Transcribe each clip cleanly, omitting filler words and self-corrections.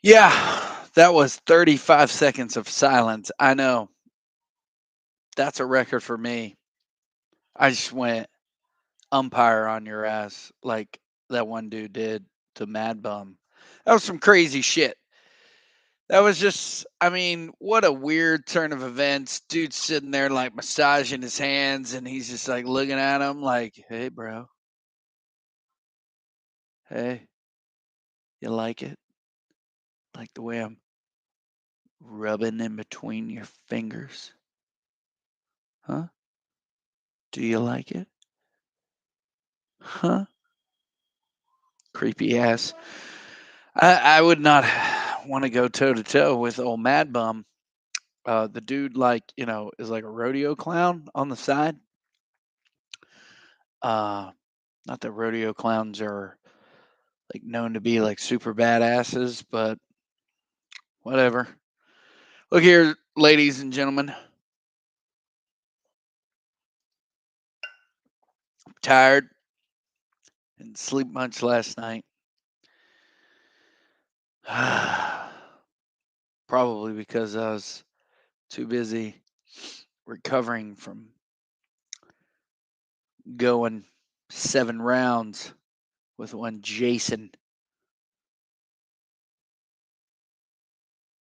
Yeah, that was 35 seconds of silence. I know. That's a record for me. I just went umpire on your ass like that one dude did to Mad Bum. That was some crazy shit. That was just, I mean, what a weird turn of events. Dude's sitting there like massaging his hands and he's just like looking at him like, hey, bro, hey, you like it? Like the way I'm rubbing in between your fingers? Huh? Do you like it? Huh? Creepy ass. I would not want to go toe to toe with old Mad Bum. The dude, like, is like a rodeo clown on the side. Uh, Not that rodeo clowns are like known to be like super badasses, but whatever. Look here, ladies and gentlemen. I'm tired. Didn't sleep much last night. Probably because I was too busy recovering from going 7 rounds with one Jason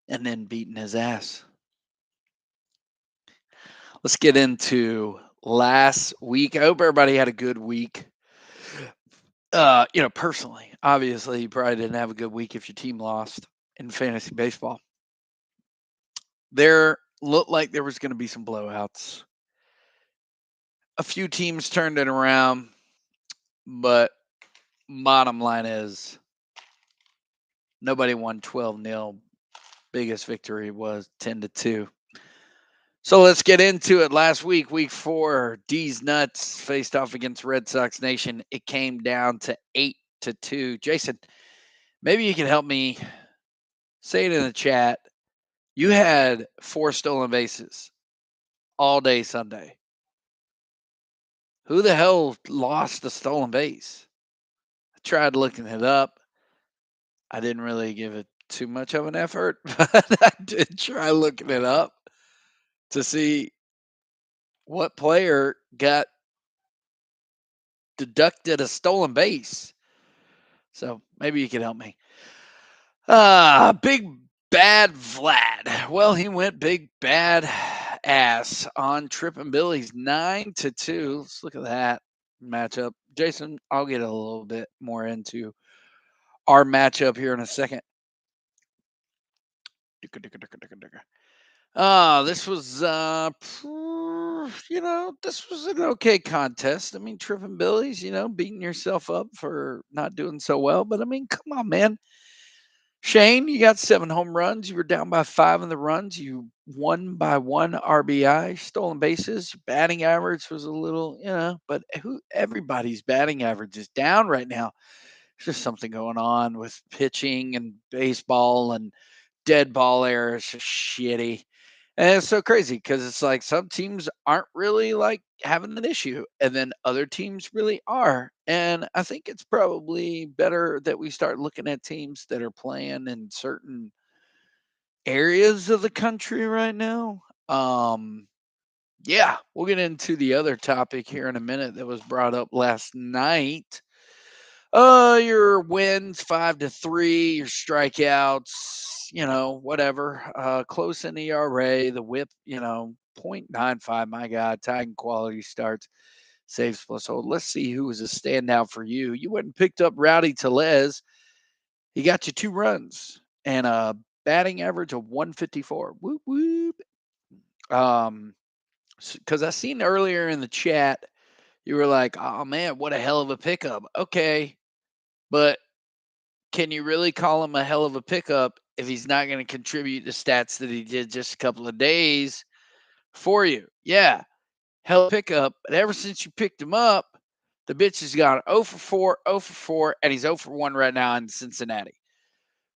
and then beating his ass. Let's get into last week. I hope everybody had a good week. Personally, obviously, you probably didn't have a good week if your team lost in fantasy baseball. There looked like there was going to be some blowouts. A few teams turned it around, but bottom line is nobody won 12-0. Biggest victory was 10-2. So let's get into it. Last week, week 4, D's Nuts faced off against Red Sox Nation. It came down to 8-2. Jason, maybe you can help me say it in the chat. You had 4 stolen bases all day Sunday. Who the hell lost the stolen base? I tried looking it up. I didn't really give it too much of an effort, but I did try looking it up to see what player got deducted a stolen base. So maybe you can help me. Big bad Vlad. Well, he went big bad ass on Trippin' Billy's 9-2. Let's look at that matchup. Jason, I'll get a little bit more into our matchup here in a second. This was this was an okay contest. I mean, Trippin' Billy's, beating yourself up for not doing so well, but I mean, come on, man. Shane, you got 7 home runs. You were down by 5 in the runs. You won by 1 RBI, stolen bases. Your batting average was a little, but everybody's batting average is down right now. There's just something going on with pitching and baseball and dead ball era is just shitty. And it's so crazy because it's like some teams aren't really like having an issue, and then other teams really are. And I think it's probably better that we start looking at teams that are playing in certain areas of the country right now. Yeah, we'll get into the other topic here in a minute that was brought up last night. Your wins 5-3, your strikeouts, whatever. Close in ERA, the whip, 0.95. My God, tagging quality starts, saves plus hold. Let's see who was a standout for you. You went and picked up Rowdy Telez. He got you 2 runs and a batting average of 154. Whoop whoop. Because I seen earlier in the chat, you were like, "Oh man, what a hell of a pickup." Okay, but can you really call him a hell of a pickup if he's not going to contribute the stats that he did just a couple of days for you? Yeah, hell of a pickup. But ever since you picked him up, the bitch has gone 0 for 4, 0 for 4, and he's 0 for 1 right now in Cincinnati.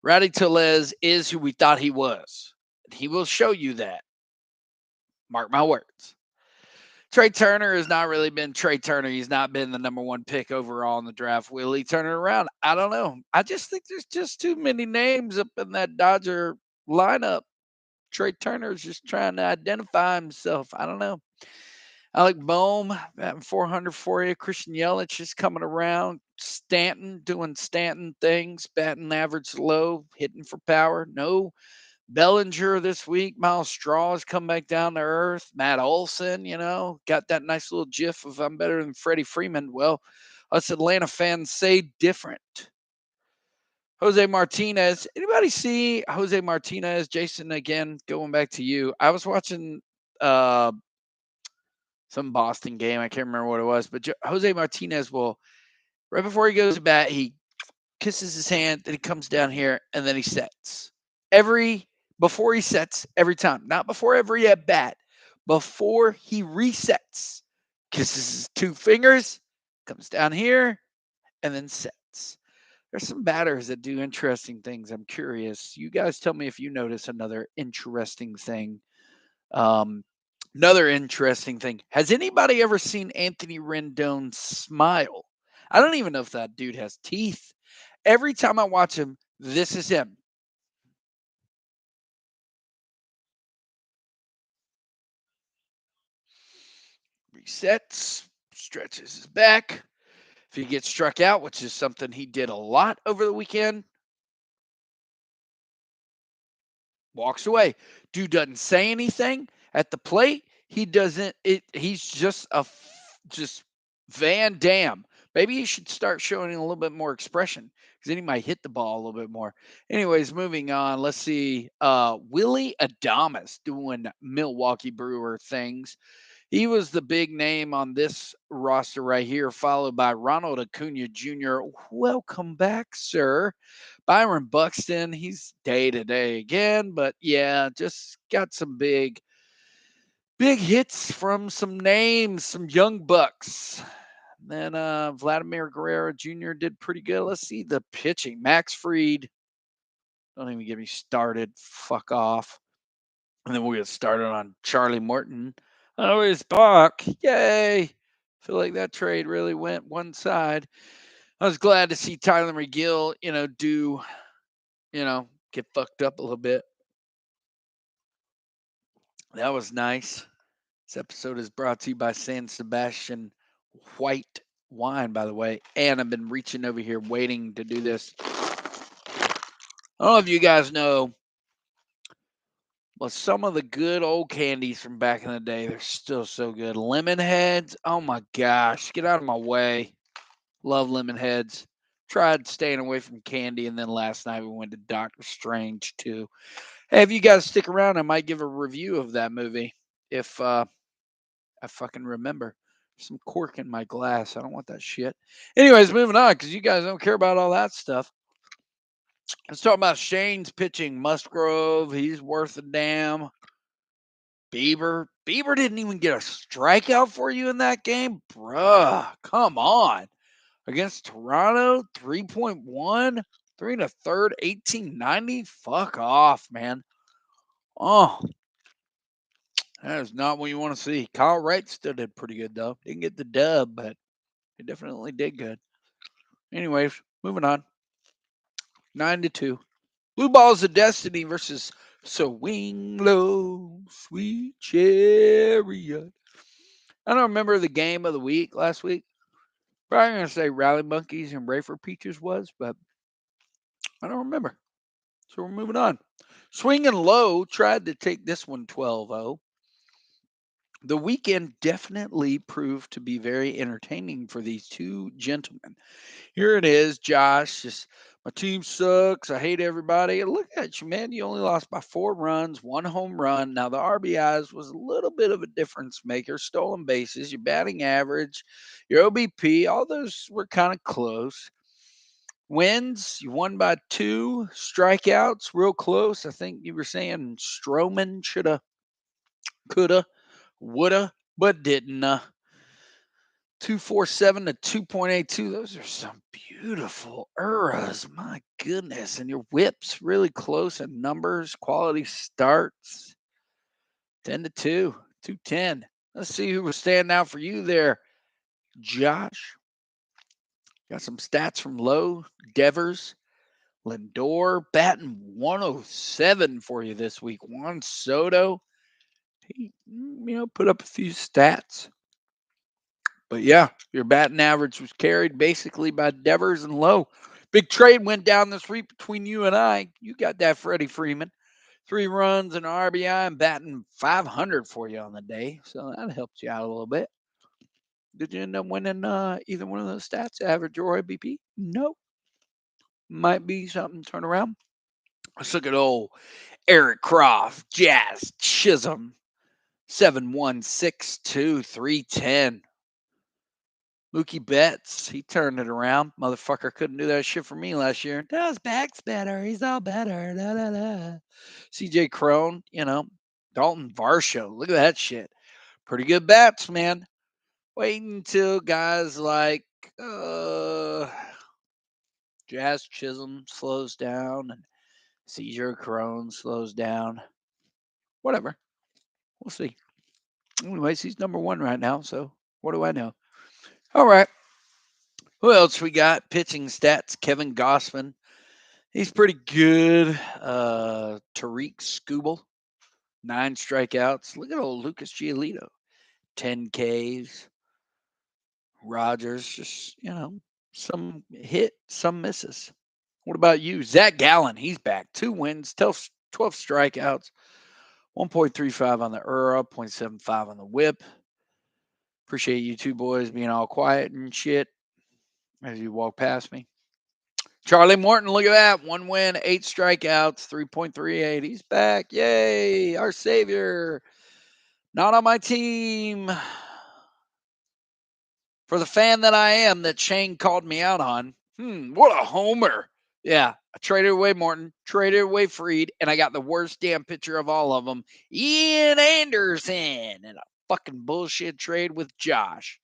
Rowdy Tellez is who we thought he was. And he will show you that. Mark my words. Trey Turner has not really been Trey Turner. He's not been the number one pick overall in the draft. Will he turn it around? I don't know. I just think there's just too many names up in that Dodger lineup. Trey Turner's just trying to identify himself. I don't know. Alec Boehm batting 400 for you. Christian Yelich is coming around. Stanton doing Stanton things, batting average low, hitting for power. No. Bellinger this week. Miles Straw has come back down to earth. Matt Olson, got that nice little gif of I'm better than Freddie Freeman. Well, us Atlanta fans say different. Jose Martinez. Anybody see Jose Martinez? Jason, again, going back to you. I was watching some Boston game. I can't remember what it was, but Jose Martinez will, right before he goes to bat, he kisses his hand, then he comes down here, and then he sets. Before he sets, every time. Not before every at bat. Before he resets. Kisses his two fingers, comes down here, and then sets. There's some batters that do interesting things. I'm curious. You guys tell me if you notice another interesting thing. Another interesting thing. Has anybody ever seen Anthony Rendon smile? I don't even know if that dude has teeth. Every time I watch him, this is him. Resets, stretches his back. If he gets struck out, which is something he did a lot over the weekend, walks away. Dude doesn't say anything at the plate. He doesn't. He's just Van Dam. Maybe he should start showing a little bit more expression because then he might hit the ball a little bit more. Anyways, moving on. Let's see. Willie Adames doing Milwaukee Brewer things. He was the big name on this roster right here, followed by Ronald Acuna Jr. Welcome back, sir. Byron Buxton, he's day to day again, but yeah, just got some big hits from some names, some young bucks. Then Vladimir Guerrero Jr. did pretty good. Let's see the pitching. Max Fried, don't even get me started. Fuck off. And then we'll get started on Charlie Morton. Oh, he's back. Yay. Feel like that trade really went one side. I was glad to see Tyler McGill, get fucked up a little bit. That was nice. This episode is brought to you by San Sebastian White Wine, by the way. And I've been reaching over here waiting to do this. I don't know if you guys know, but some of the good old candies from back in the day, they're still so good. Lemon heads, oh my gosh, get out of my way. Love lemon heads. Tried staying away from candy, and then last night we went to Doctor Strange too. Hey, if you guys stick around, I might give a review of that movie if I fucking remember. Some cork in my glass. I don't want that shit. Anyways, moving on because you guys don't care about all that stuff. Let's talk about Shane's pitching. Musgrove, he's worth a damn. Bieber didn't even get a strikeout for you in that game, bruh. Come on. Against Toronto, 3.1, 3 and a third, 1890. Fuck off, man. Oh, that is not what you want to see. Kyle Wright still did pretty good, though. Didn't get the dub, but he definitely did good. Anyways, moving on. 9-2. Blue Balls of Destiny versus Swing Low, Sweet Chariot. I don't remember the game of the week last week. Probably going to say Rally Monkeys and Rafer Peaches was, but I don't remember. So we're moving on. Swinging Low tried to take this one 12-0. The weekend definitely proved to be very entertaining for these two gentlemen. Here it is, Josh. Just my team sucks. I hate everybody. And look at you, man. You only lost by 4 runs, 1 home run. Now the RBIs was a little bit of a difference maker. Stolen bases, your batting average, your OBP, all those were kind of close. Wins, you won by 2. Strikeouts, real close. I think you were saying Stroman shoulda, coulda, woulda, but didn't. 247 to 2.82. Those are some beautiful eras. My goodness. And your whips really close in numbers, quality starts. 10 to 2, 210. Let's see who was standing out for you there, Josh. Got some stats from Lowe, Devers, Lindor batting 107 for you this week. Juan Soto, he put up a few stats. But yeah, your batting average was carried basically by Devers and Lowe. Big trade went down this week between you and I. You got that Freddie Freeman. 3 runs and RBI and batting 500 for you on the day. So that helps you out a little bit. Did you end up winning either one of those stats, average or ABP? No. Might be something to turn around. Let's look at old Eric Croft, Jazz Chisholm, 7-1-6-2, 310. Mookie Betts, he turned it around. Motherfucker couldn't do that shit for me last year. No, his back's better. He's all better. La, la, la. CJ Crone, Dalton Varsho. Look at that shit. Pretty good bats, man. Wait until guys like Jazz Chisholm slows down and CJ Crone slows down. Whatever. We'll see. Anyways, he's number 1 right now, so what do I know? All right. Who else we got? Pitching stats. Kevin Gossman. He's pretty good. Tariq Skubal, 9 strikeouts. Look at old Lucas Giolito, 10 Ks. Rogers, just, some hit, some misses. What about you? Zach Gallen, he's back. 2 wins, 12 strikeouts, 1.35 on the ERA, 0.75 on the whip. Appreciate you two boys being all quiet and shit as you walk past me. Charlie Morton, look at that. 1 win, 8 strikeouts, 3.38. He's back. Yay. Our savior. Not on my team. For the fan that I am that Shane called me out on. What a homer. Yeah. I traded away Morton, traded away Fried, and I got the worst damn pitcher of all of them, Ian Anderson, in a fucking bullshit trade with Josh.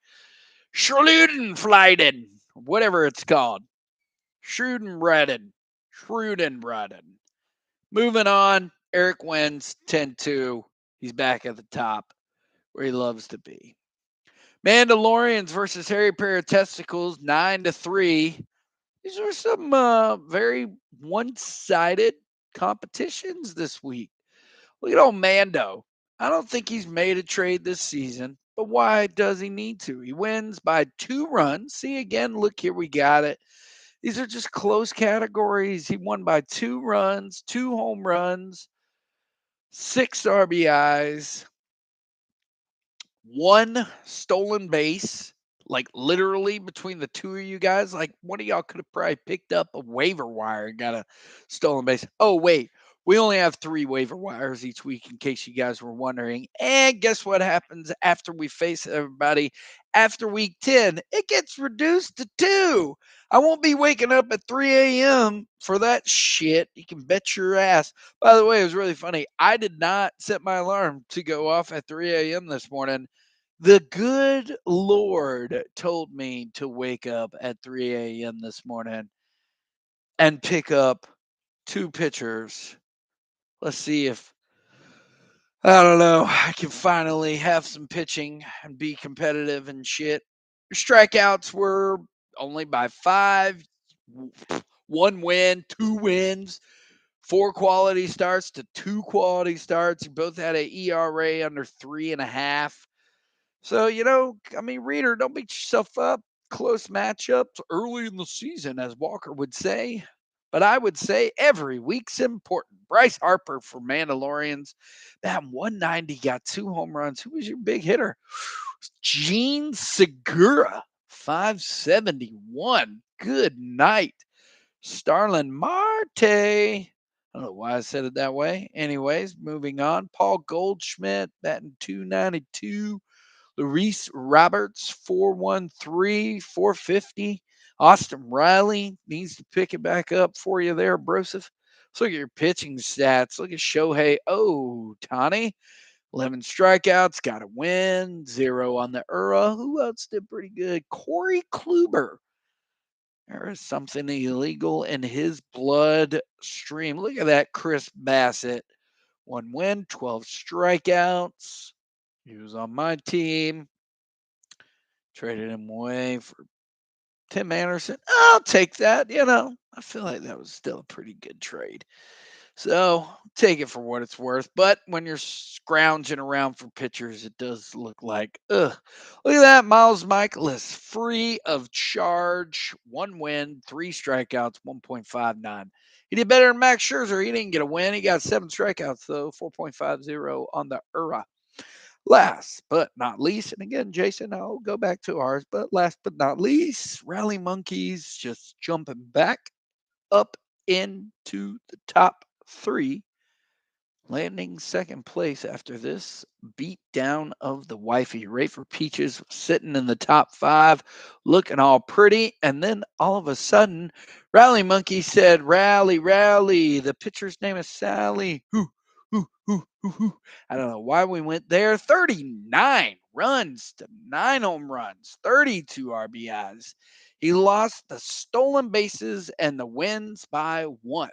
Schrudenfleiden, whatever it's called. Schrudenbredden. Moving on, Eric wins 10-2. He's back at the top where he loves to be. Mandalorians versus Harry Pair of Testicles, 9-3. These are some very one-sided competitions this week. Look at old Mando. I don't think he's made a trade this season, but why does he need to? He wins by 2 runs. See, again, look here, we got it. These are just close categories. He won by 2 runs, 2 home runs, 6 RBIs, 1 stolen base. Like literally between the 2 of you guys, like one of y'all could have probably picked up a waiver wire and got a stolen base. Oh, wait. We only have 3 waiver wires each week, in case you guys were wondering. And guess what happens after we face everybody? After week 10, it gets reduced to 2. I won't be waking up at 3 a.m. for that shit. You can bet your ass. By the way, it was really funny. I did not set my alarm to go off at 3 a.m. this morning. The good Lord told me to wake up at 3 a.m. this morning and pick up 2 pitchers. Let's see if, I don't know, I can finally have some pitching and be competitive and shit. Strikeouts were only by 5, 1 win, 2 wins, 4 quality starts to 2 quality starts. You both had an ERA under 3.5. So, Reader, don't beat yourself up. Close matchups early in the season, as Walker would say. But I would say every week's important. Bryce Harper for Mandalorians. That 190 got 2 home runs. Who was your big hitter? Gene Segura, 571. Good night. Starlin Marte. I don't know why I said it that way. Anyways, moving on. Paul Goldschmidt batting 292. Luis Roberts, 413, 450. Austin Riley needs to pick it back up for you there, Broseph. Let's look at your pitching stats. Look at Shohei Ohtani. 11 strikeouts, got a win, 0 on the ERA. Who else did pretty good? Corey Kluber. There is something illegal in his bloodstream. Look at that, Chris Bassett. 1 win, 12 strikeouts. He was on my team. Traded him away for Tim Anderson. I'll take that. I feel like that was still a pretty good trade. So take it for what it's worth. But when you're scrounging around for pitchers, it does look like, ugh. Look at that. Miles Michaelis, free of charge, 1 win, 3 strikeouts, 1.59. He did better than Max Scherzer. He didn't get a win. He got 7 strikeouts, though, 4.50 on the ERA. Last but not least, and again, Jason, I'll go back to ours, but last but not least, Rally Monkeys just jumping back up into the top 3, landing second place after this beat down of the wifey. Rafer Peaches sitting in the top 5, looking all pretty, and then all of a sudden, Rally Monkey said, "Rally, rally." The pitcher's name is Sally. I don't know why we went there. 39 runs to 9 home runs, 32 RBIs. He lost the stolen bases and the wins by 1.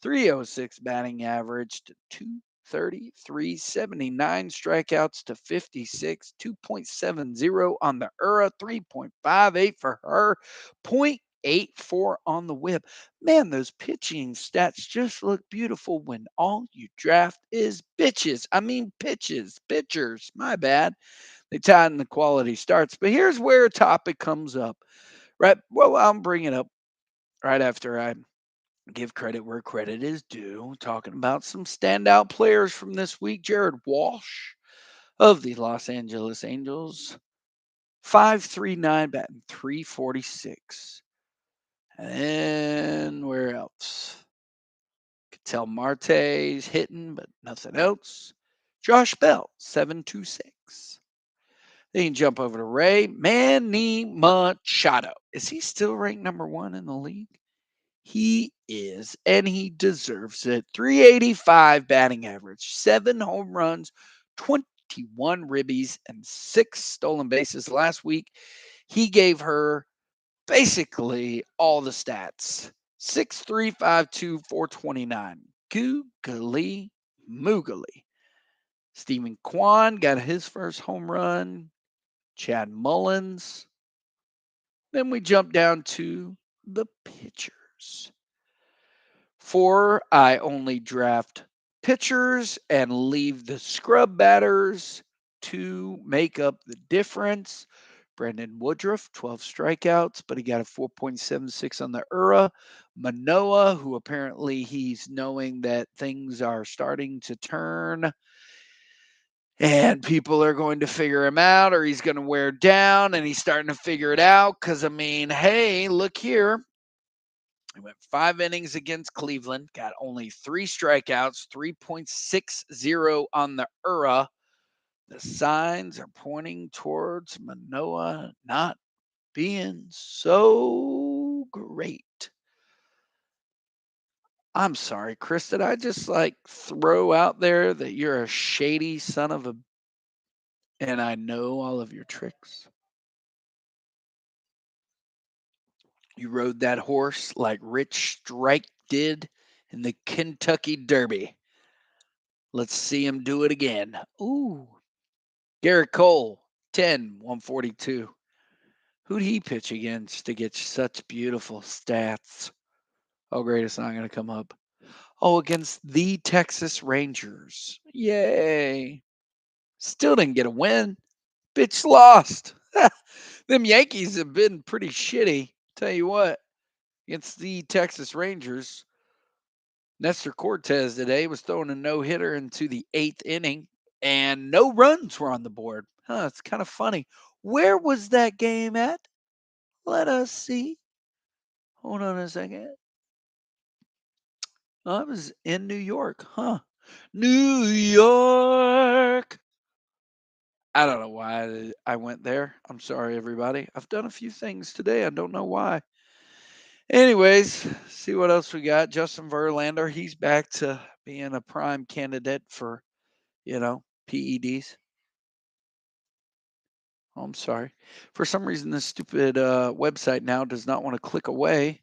306 batting average to 230, 379 strikeouts to 56, 2.70 on the ERA, 3.58 for her, 0.84 on the whip. Man, those pitching stats just look beautiful when all you draft is bitches. I mean, pitchers. My bad. They tied in the quality starts. But here's where a topic comes up, right? Well, I'll bring it up right after I give credit where credit is due. Talking about some standout players from this week. Jared Walsh of the Los Angeles Angels, 5.39 batting 346. And where else? Ketel Marte's hitting, but nothing else. Josh Bell, 7.26. Then you can jump over to Ray Manny Machado. Is he still ranked number 1 in the league? He is, and he deserves it. 385 batting average, 7 home runs, 21 ribbies, and 6 stolen bases last week. He gave her basically all the stats. 6'3", 5'2", 429. Googly moogly. Stephen Kwan got his first home run. Chad Mullins. Then we jump down to the pitchers. 4, I only draft pitchers and leave the scrub batters to make up the difference. Brandon Woodruff, 12 strikeouts, but he got a 4.76 on the ERA. Manoah, who apparently he's knowing that things are starting to turn and people are going to figure him out, or he's going to wear down, and he's starting to figure it out. Because, I mean, hey, look here. He went 5 innings against Cleveland, got only 3 strikeouts, 3.60 on the ERA. The signs are pointing towards Manoah not being so great. I'm sorry, Chris, did I just throw out there that you're a shady son of a and I know all of your tricks? You rode that horse like Rich Strike did in the Kentucky Derby. Let's see him do it again. Ooh. Garrett Cole, 10, 142. Who'd he pitch against to get such beautiful stats? Oh, great. It's not going to come up. Oh, against the Texas Rangers. Yay. Still didn't get a win. Bitch lost. Them Yankees have been pretty shitty. Tell you what, against the Texas Rangers, Nestor Cortez today was throwing a no-hitter into the 8th inning, and no runs were on the board. It's kind of funny. Where was that game at? Let us see. Hold on a second. I was in New York, huh? New York. I don't know why I went there. I'm sorry, everybody. I've done a few things today. I don't know why. Anyways, see what else we got. Justin Verlander, he's back to being a prime candidate for, PEDs. Oh, I'm sorry. For some reason, this stupid website now does not want to click away.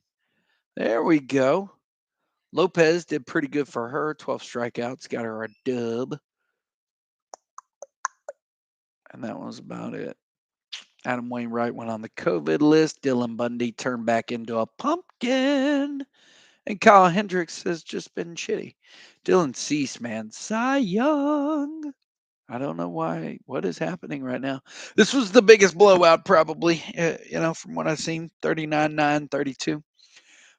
There we go. Lopez did pretty good for her. 12 strikeouts, got her a dub. And that was about it. Adam Wainwright went on the COVID list. Dylan Bundy turned back into a pumpkin. And Kyle Hendricks has just been shitty. Dylan Cease, man. Cy Young. I don't know why. What is happening right now? This was the biggest blowout, probably, from what I've seen 39-9, 32.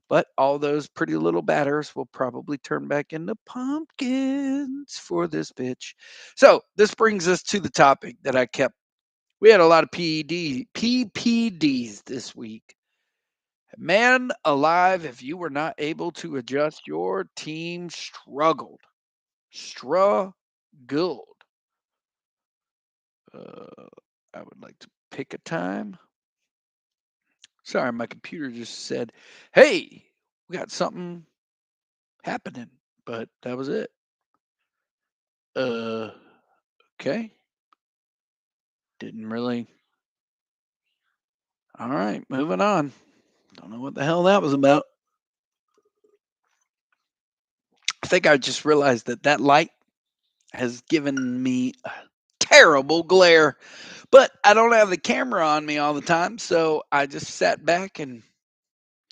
But all those pretty little batters will probably turn back into pumpkins for this pitch. So this brings us to the topic that I kept. We had a lot of PPDs this week. Man alive, if you were not able to adjust, your team struggled. Struggled. I would like to pick a time. Sorry, my computer just said, hey, we got something happening, but that was it. Okay. Didn't really. All right, moving on. Don't know what the hell that was about. I think I just realized that light has given me a terrible glare, but I don't have the camera on me all the time, so I just sat back and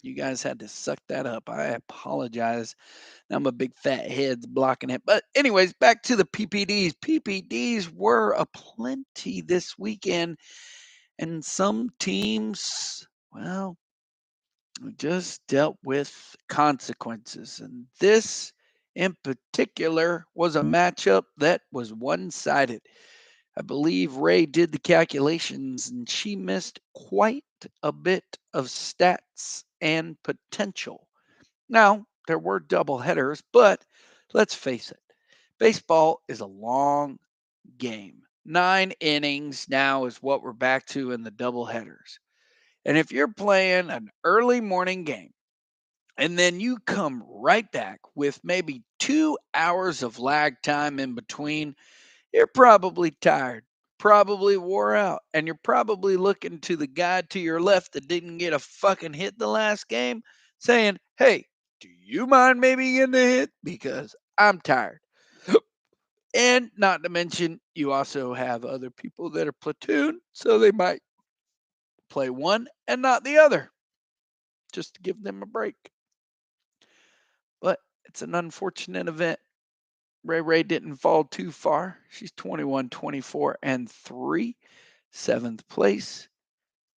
you guys had to suck that up. I apologize. I'm a big fat head's blocking it. But anyways, back to the PPDs. PPDs were aplenty this weekend, and some teams, well, just dealt with consequences. And this in particular was a matchup that was one-sided. I believe Ray did the calculations and she missed quite a bit of stats and potential. Now, there were double headers, but let's face it, baseball is a long game. 9 innings now is what we're back to in the double headers. And if you're playing an early morning game and then you come right back with maybe 2 hours of lag time in between, you're probably tired, probably wore out, and you're probably looking to the guy to your left that didn't get a fucking hit the last game saying, hey, do you mind maybe getting a hit? Because I'm tired. And not to mention, you also have other people that are platoon, so they might play one and not the other just to give them a break. But it's an unfortunate event. Ray didn't fall too far. She's 21, 24, and 3, 7th place.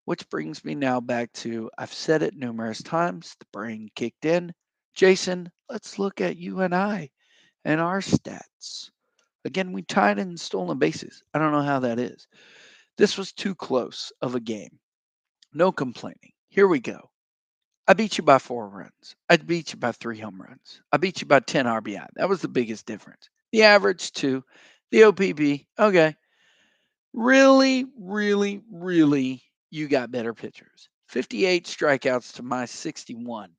Which brings me now back to I've said it numerous times. The brain kicked in. Jason, let's look at you and I and our stats. Again, we tied in stolen bases. I don't know how that is. This was too close of a game. No complaining. Here we go. I beat you by 4 runs. I beat you by 3 home runs. I beat you by 10 RBI. That was the biggest difference. The average, 2. The OPP, okay. Really, really, really, you got better pitchers. 58 strikeouts to my 61.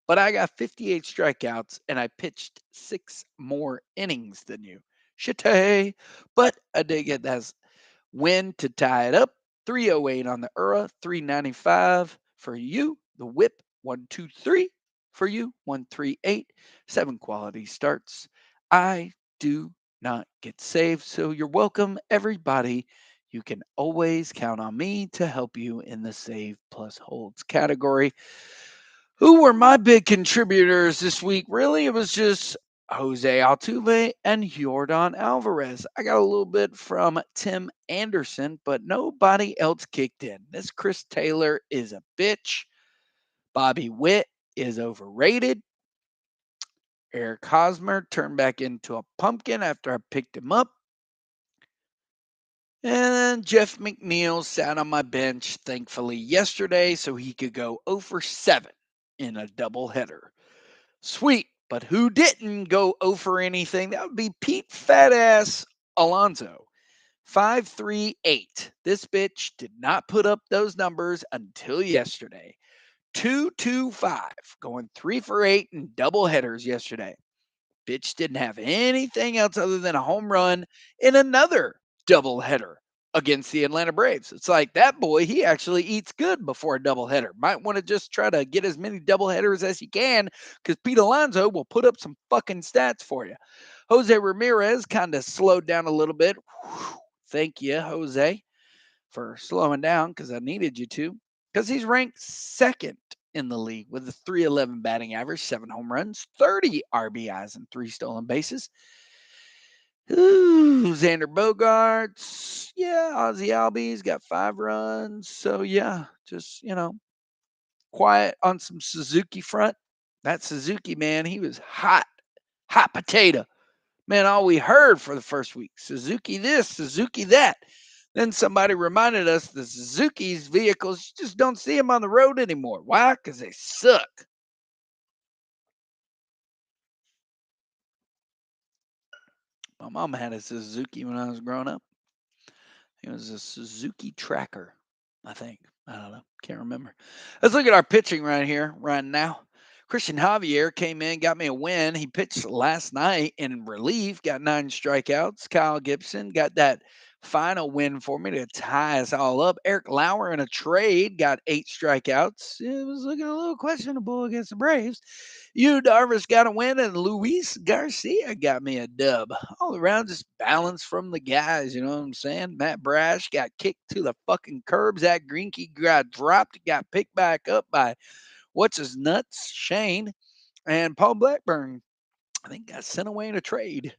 But I got 58 strikeouts and I pitched 6 more innings than you. Shitty. But I did get that win to tie it up. 308 on the ERA, 395 for you. The whip, 123 for you, 138. 7 quality starts. I do not get saved, so you're welcome, everybody. You can always count on me to help you in the save plus holds category. Who were my big contributors this week? Really, it was just Jose Altuve and Jordan Alvarez. I got a little bit from Tim Anderson, but nobody else kicked in. This Chris Taylor is a bitch. Bobby Witt is overrated. Eric Hosmer turned back into a pumpkin after I picked him up. And Jeff McNeil sat on my bench, thankfully, yesterday so he could go 0 for 7 in a doubleheader. Sweet. But who didn't go 0 for anything? That would be Pete Fatass Alonso. 538. This bitch did not put up those numbers until yesterday. 225, going 3 for 8 in double headers yesterday. Bitch didn't have anything else other than a home run in another double header against the Atlanta Braves. It's like that boy, he actually eats good before a double header. Might want to just try to get as many double headers as he can because Pete Alonso will put up some fucking stats for you. Jose Ramirez kind of slowed down a little bit. Thank you, Jose, for slowing down because I needed you to. Because he's ranked second in the league with a 311 batting average, 7 home runs, 30 RBIs, and 3 stolen bases. Ooh, Xander Bogaerts. Yeah, Ozzy Albies got 5 runs. So, yeah, just, quiet on some Suzuki front. That Suzuki, man, he was hot potato. Man, all we heard for the first week, Suzuki this, Suzuki that. Then somebody reminded us the Suzuki's vehicles, you just don't see them on the road anymore. Why? Because they suck. My mom had a Suzuki when I was growing up. It was a Suzuki Tracker, I think. I don't know. Can't remember. Let's look at our pitching right here, right now. Christian Javier came in, got me a win. He pitched last night in relief, got 9 strikeouts. Kyle Gibson got that final win for me to tie us all up. Eric Lauer in a trade got 8 strikeouts. It was looking a little questionable against the Braves. Yu Darvish got a win, and Luis Garcia got me a dub. All around, just balance from the guys, you know what I'm saying? Matt Brash got kicked to the fucking curb. Zach Greinke got dropped, got picked back up by what's his nuts, Shane, and Paul Blackburn, I think, got sent away in a trade.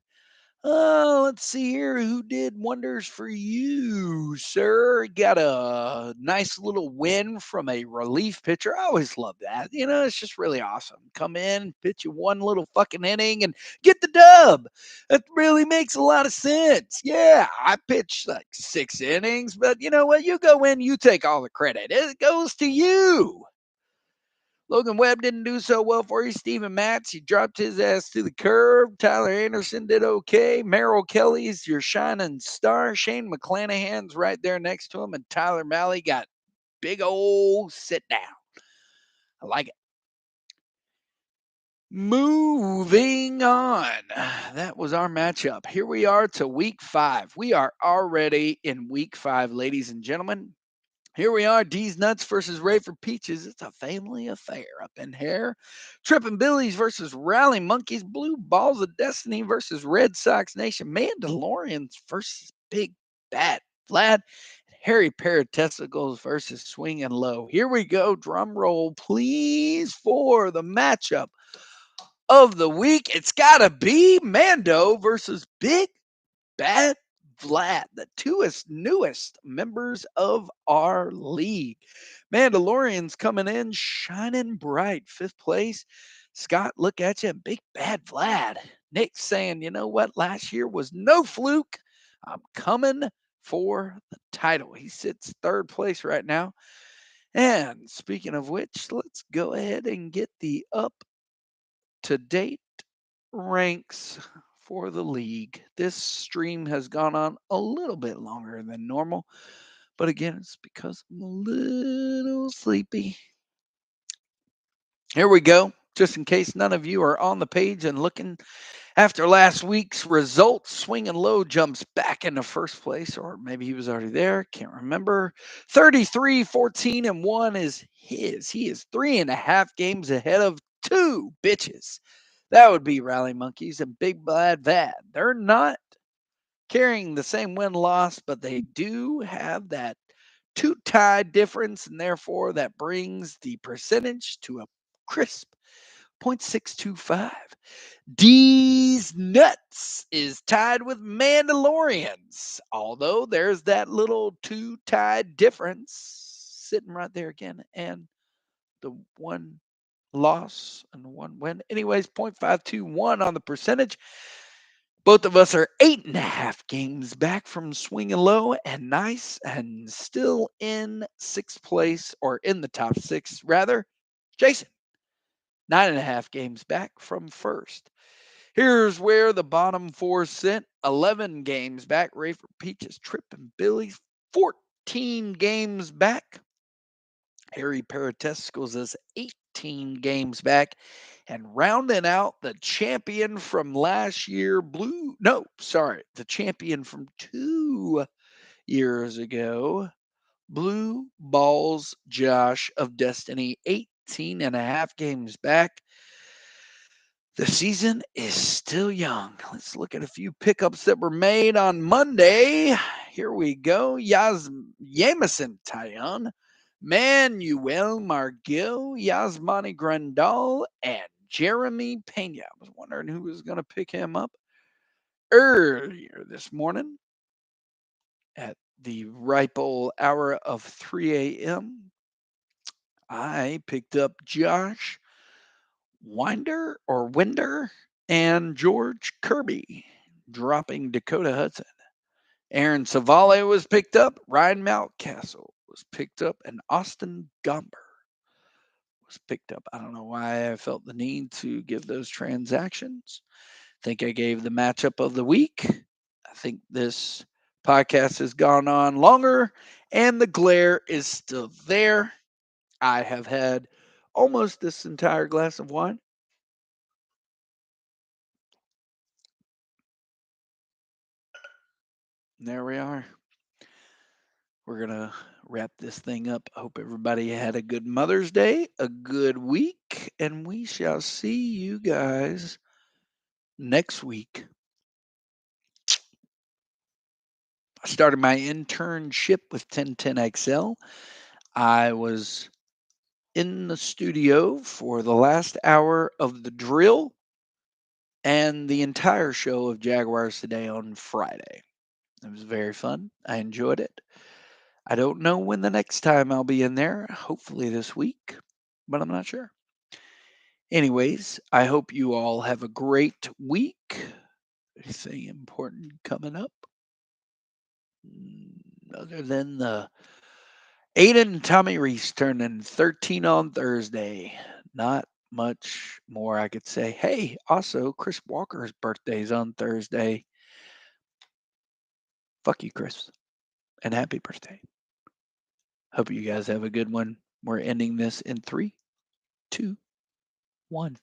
Let's see here who did wonders for you, sir. Got a nice little win from a relief pitcher. I always love that. It's just really awesome. Come in, pitch you one little fucking inning and get the dub. That really makes a lot of sense. Yeah, I pitched like 6 innings, but you know what? You go in, you take all the credit. It goes to you. Logan Webb didn't do so well for you. Steven Matz, he dropped his ass to the curb. Tyler Anderson did okay. Merrill Kelly's your shining star. Shane McClanahan's right there next to him. And Tyler Malley got big old sit down. I like it. Moving on. That was our matchup. Here we are to week 5. We are already in week 5, ladies and gentlemen. Here we are, D's Nuts versus Ray for Peaches. It's a family affair up in here. Trippin' Billies versus Rally Monkeys. Blue Balls of Destiny versus Red Sox Nation. Mandalorians versus Big Bad Vlad. Harry Paratesticles versus Swingin' Low. Here we go. Drum roll, please, for the matchup of the week. It's got to be Mando versus Big Bad Vlad, the newest members of our league. Mandalorians coming in shining bright, 5th place. Scott, look at you, Big Bad Vlad. Nick saying, you know what? Last year was no fluke. I'm coming for the title. He sits 3rd place right now. And speaking of which, let's go ahead and get the up to date ranks for the league. This stream has gone on a little bit longer than normal, but again, it's because I'm a little sleepy. Here we go. Just in case none of you are on the page and looking, after last week's results, Swingin' Low jumps back into 1st place, or maybe he was already there. Can't remember. 33, 14, and 1 is his. He is 3.5 games ahead of 2 bitches. That would be Rally Monkeys and Big Bad Vad. They're not carrying the same win-loss, but they do have that 2-tie difference, and therefore that brings the percentage to a crisp 0.625. D's Nuts is tied with Mandalorians, although there's that little 2-tie difference sitting right there again, and the 1 loss and 1 win. Anyways, 0.521 on the percentage. Both of us are 8.5 games back from Swingin' Low and nice, and still in 6th place, or in the top 6 rather. Jason, 9.5 games back from 1st. Here's where the bottom 4 sit. 11 games back. Ray for Peaches, Trippin' Billies, 14 games back. Harry Paratesticles is 18 games back. And rounding out the champion from last year, the champion from 2 years ago, Blue Balls Josh of Destiny, 18.5 games back. The season is still young. Let's look at a few pickups that were made on Monday. Here we go. Yamison Tayon, Manuel Margil, Yasmani Grandal, and Jeremy Pena. I was wondering who was going to pick him up earlier this morning at the ripe old hour of 3 a.m. I picked up Josh Winder and George Kirby, dropping Dakota Hudson. Aaron Savale was picked up. Ryan Mountcastle was picked up. And Austin Gomber was picked up. I don't know why I felt the need to give those transactions. I think I gave the matchup of the week. I think this podcast has gone on longer and the glare is still there. I have had almost this entire glass of wine. And there we are. We're going to wrap this thing up. I hope everybody had a good Mother's Day, a good week, and we shall see you guys next week. I started my internship with 1010XL. I was in the studio for the last hour of the drill and the entire show of Jaguars Today on Friday. It was very fun. I enjoyed it. I don't know when the next time I'll be in there. Hopefully this week, but I'm not sure. Anyways, I hope you all have a great week. Anything important coming up? Other than the Aiden and Tommy Reese turning 13 on Thursday. Not much more I could say. Hey, also, Chris Walker's birthday's on Thursday. Fuck you, Chris. And happy birthday. Hope you guys have a good one. We're ending this in 3, 2, 1.